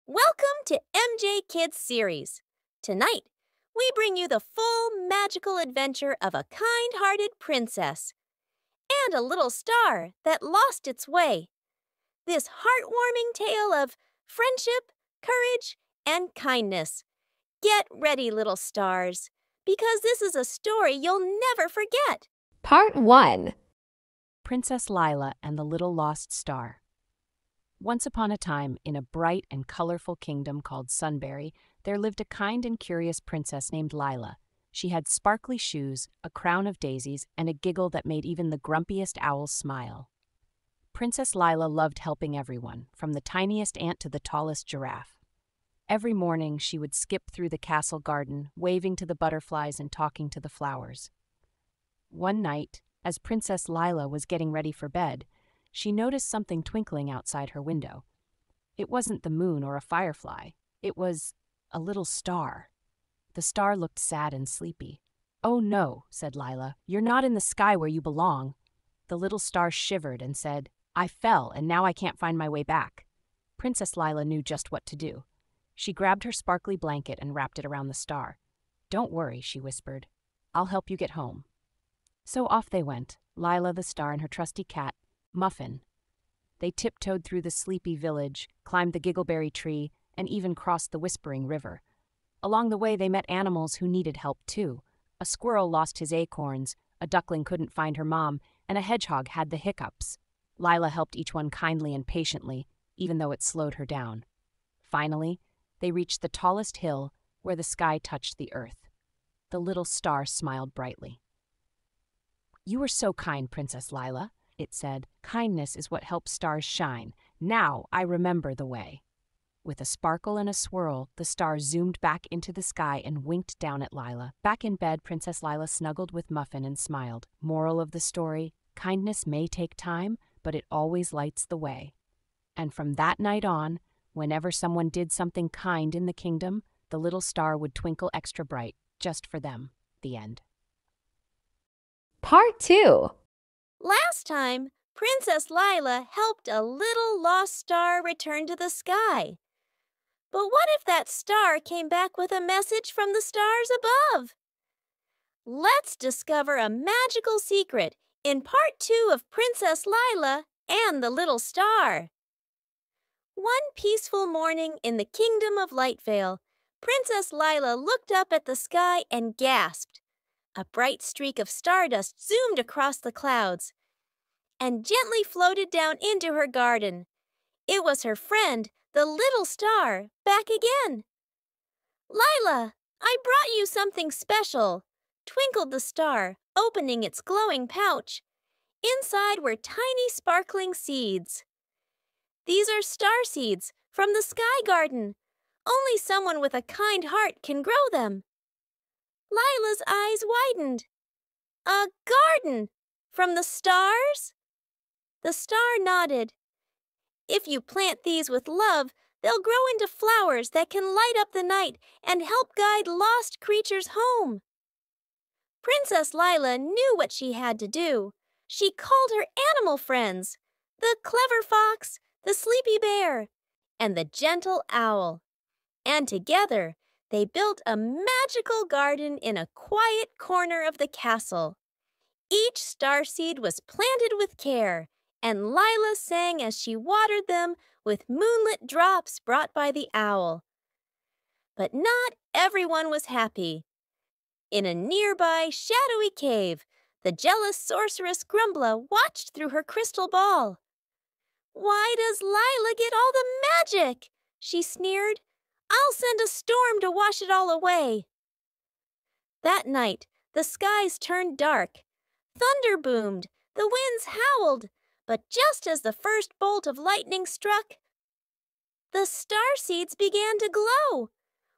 Welcome to MJ Kids series. Tonight, we bring you the full magical adventure of a kind-hearted princess and a little star that lost its way. This heartwarming tale of friendship, courage, and kindness. Get ready, little stars, because this is a story you'll never forget. Part 1. Princess Lila and the Little Lost Star. Once upon a time, in a bright and colorful kingdom called Sunbury, there lived a kind and curious princess named Lila. She had sparkly shoes, a crown of daisies, and a giggle that made even the grumpiest owls smile. Princess Lila loved helping everyone, from the tiniest ant to the tallest giraffe. Every morning, she would skip through the castle garden, waving to the butterflies and talking to the flowers. One night, as Princess Lila was getting ready for bed, she noticed something twinkling outside her window. It wasn't the moon or a firefly. It was a little star. The star looked sad and sleepy. "Oh no," said Lila, "you're not in the sky where you belong." The little star shivered and said, "I fell, and now I can't find my way back." Princess Lila knew just what to do. She grabbed her sparkly blanket and wrapped it around the star. "Don't worry," she whispered. "I'll help you get home." So off they went, Lila the star and her trusty cat, Muffin. They tiptoed through the sleepy village, climbed the giggleberry tree, and even crossed the whispering river. Along the way, they met animals who needed help too. A squirrel lost his acorns, a duckling couldn't find her mom, and a hedgehog had the hiccups. Lila helped each one kindly and patiently, even though it slowed her down. Finally, they reached the tallest hill, where the sky touched the earth. The little star smiled brightly. "You were so kind, Princess Lila," it said. "Kindness is what helps stars shine. Now I remember the way." With a sparkle and a swirl, the star zoomed back into the sky and winked down at Lila. Back in bed, Princess Lila snuggled with Muffin and smiled. Moral of the story: kindness may take time, but it always lights the way. And from that night on, whenever someone did something kind in the kingdom, the little star would twinkle extra bright, just for them. The end. Part 2. Last time, Princess Lila helped a little lost star return to the sky. But what if that star came back with a message from the stars above? Let's discover a magical secret in Part 2 of Princess Lila and the Little Star. One peaceful morning in the kingdom of Lightvale, Princess Lila looked up at the sky and gasped. A bright streak of stardust zoomed across the clouds and gently floated down into her garden. It was her friend, the little star, back again. "Lila, I brought you something special," twinkled the star, opening its glowing pouch. Inside were tiny sparkling seeds. "These are star seeds from the sky garden. Only someone with a kind heart can grow them." Lila's eyes widened. "A garden from the stars?" The star nodded. "If you plant these with love, they'll grow into flowers that can light up the night and help guide lost creatures home." Princess Lila knew what she had to do. She called her animal friends, the clever fox, the sleepy bear, and the gentle owl. And together, they built a magical garden in a quiet corner of the castle. Each starseed was planted with care, and Lila sang as she watered them with moonlit drops brought by the owl. But not everyone was happy. In a nearby shadowy cave, the jealous sorceress Grumbla watched through her crystal ball. "Why does Lila get all the magic?" she sneered. "I'll send a storm to wash it all away." That night, the skies turned dark. Thunder boomed, the winds howled, but just as the first bolt of lightning struck, the star seeds began to glow.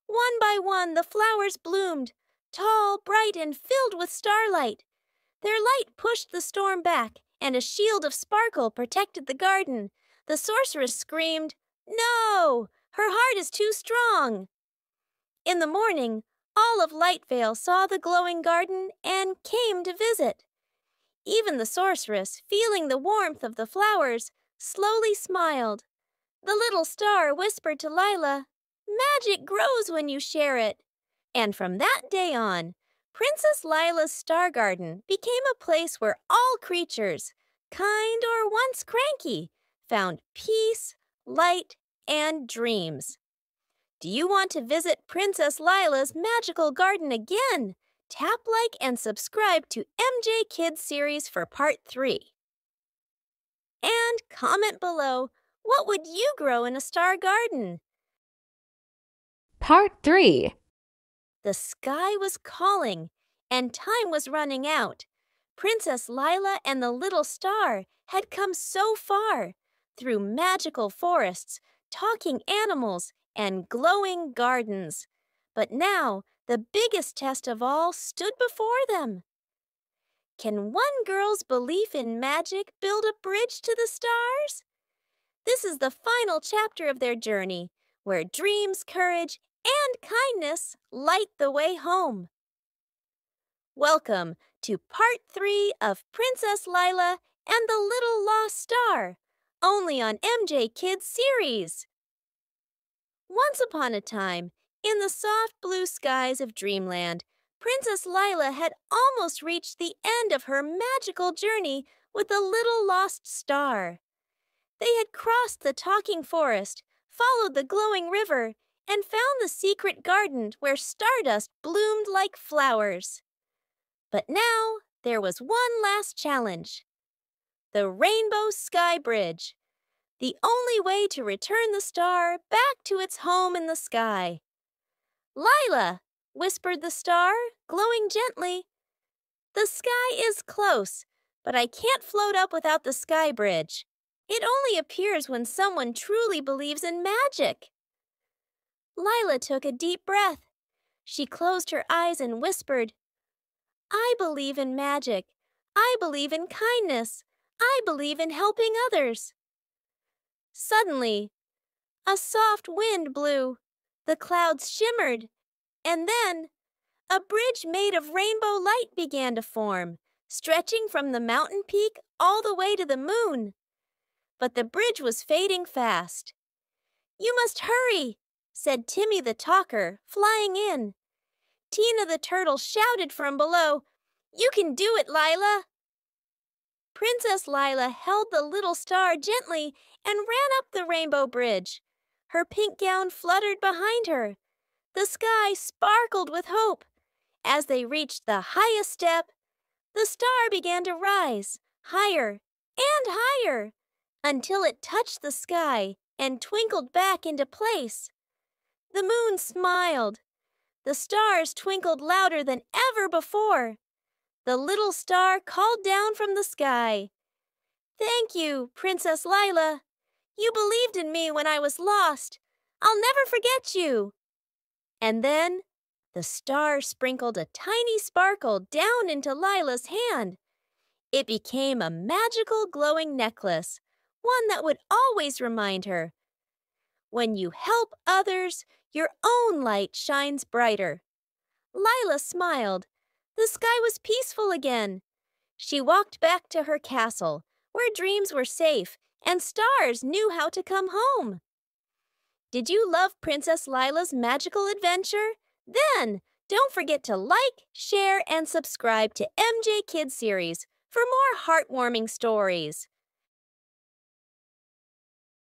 One by one, the flowers bloomed, tall, bright, and filled with starlight. Their light pushed the storm back, and a shield of sparkle protected the garden. The sorceress screamed, "No! Her heart is too strong." In the morning, all of Lightvale saw the glowing garden and came to visit. Even the sorceress, feeling the warmth of the flowers, slowly smiled. The little star whispered to Lila, "Magic grows when you share it." And from that day on, Princess Lila's Star Garden became a place where all creatures, kind or once cranky, found peace, light, and dreams. Do you want to visit Princess Lila's magical garden again? Tap like and subscribe to MJ Kids series for part 3. And comment below, what would you grow in a star garden? Part 3. The sky was calling, and time was running out. Princess Lila and the little star had come so far, through magical forests, talking animals, and glowing gardens. But now, the biggest test of all stood before them. Can one girl's belief in magic build a bridge to the stars? This is the final chapter of their journey, where dreams, courage, and kindness light the way home. Welcome to part 3 of Princess Lila and the Little Lost Star, only on MJ Kids series. Once upon a time, in the soft blue skies of Dreamland, Princess Lila had almost reached the end of her magical journey with the little lost star. They had crossed the talking forest, followed the glowing river, and found the secret garden where stardust bloomed like flowers. But now there was one last challenge. The Rainbow Sky Bridge, the only way to return the star back to its home in the sky. "Lila," whispered the star, glowing gently. "The sky is close, but I can't float up without the sky bridge. It only appears when someone truly believes in magic." Lila took a deep breath. She closed her eyes and whispered, "I believe in magic. I believe in kindness. I believe in helping others." Suddenly, a soft wind blew. The clouds shimmered. And then, a bridge made of rainbow light began to form, stretching from the mountain peak all the way to the moon. But the bridge was fading fast. "You must hurry," said Timmy the Talker, flying in. Tina the Turtle shouted from below, "You can do it, Lila." Princess Lila held the little star gently and ran up the rainbow bridge. Her pink gown fluttered behind her. The sky sparkled with hope. As they reached the highest step, the star began to rise, higher and higher, until it touched the sky and twinkled back into place. The moon smiled. The stars twinkled louder than ever before. The little star called down from the sky, "Thank you, Princess Lila. You believed in me when I was lost. I'll never forget you." And then the star sprinkled a tiny sparkle down into Lila's hand. It became a magical glowing necklace, one that would always remind her, when you help others, your own light shines brighter. Lila smiled. The sky was peaceful again. She walked back to her castle, where dreams were safe and stars knew how to come home. Did you love Princess Lila's magical adventure? Then, don't forget to like, share, and subscribe to MJ Kids series for more heartwarming stories.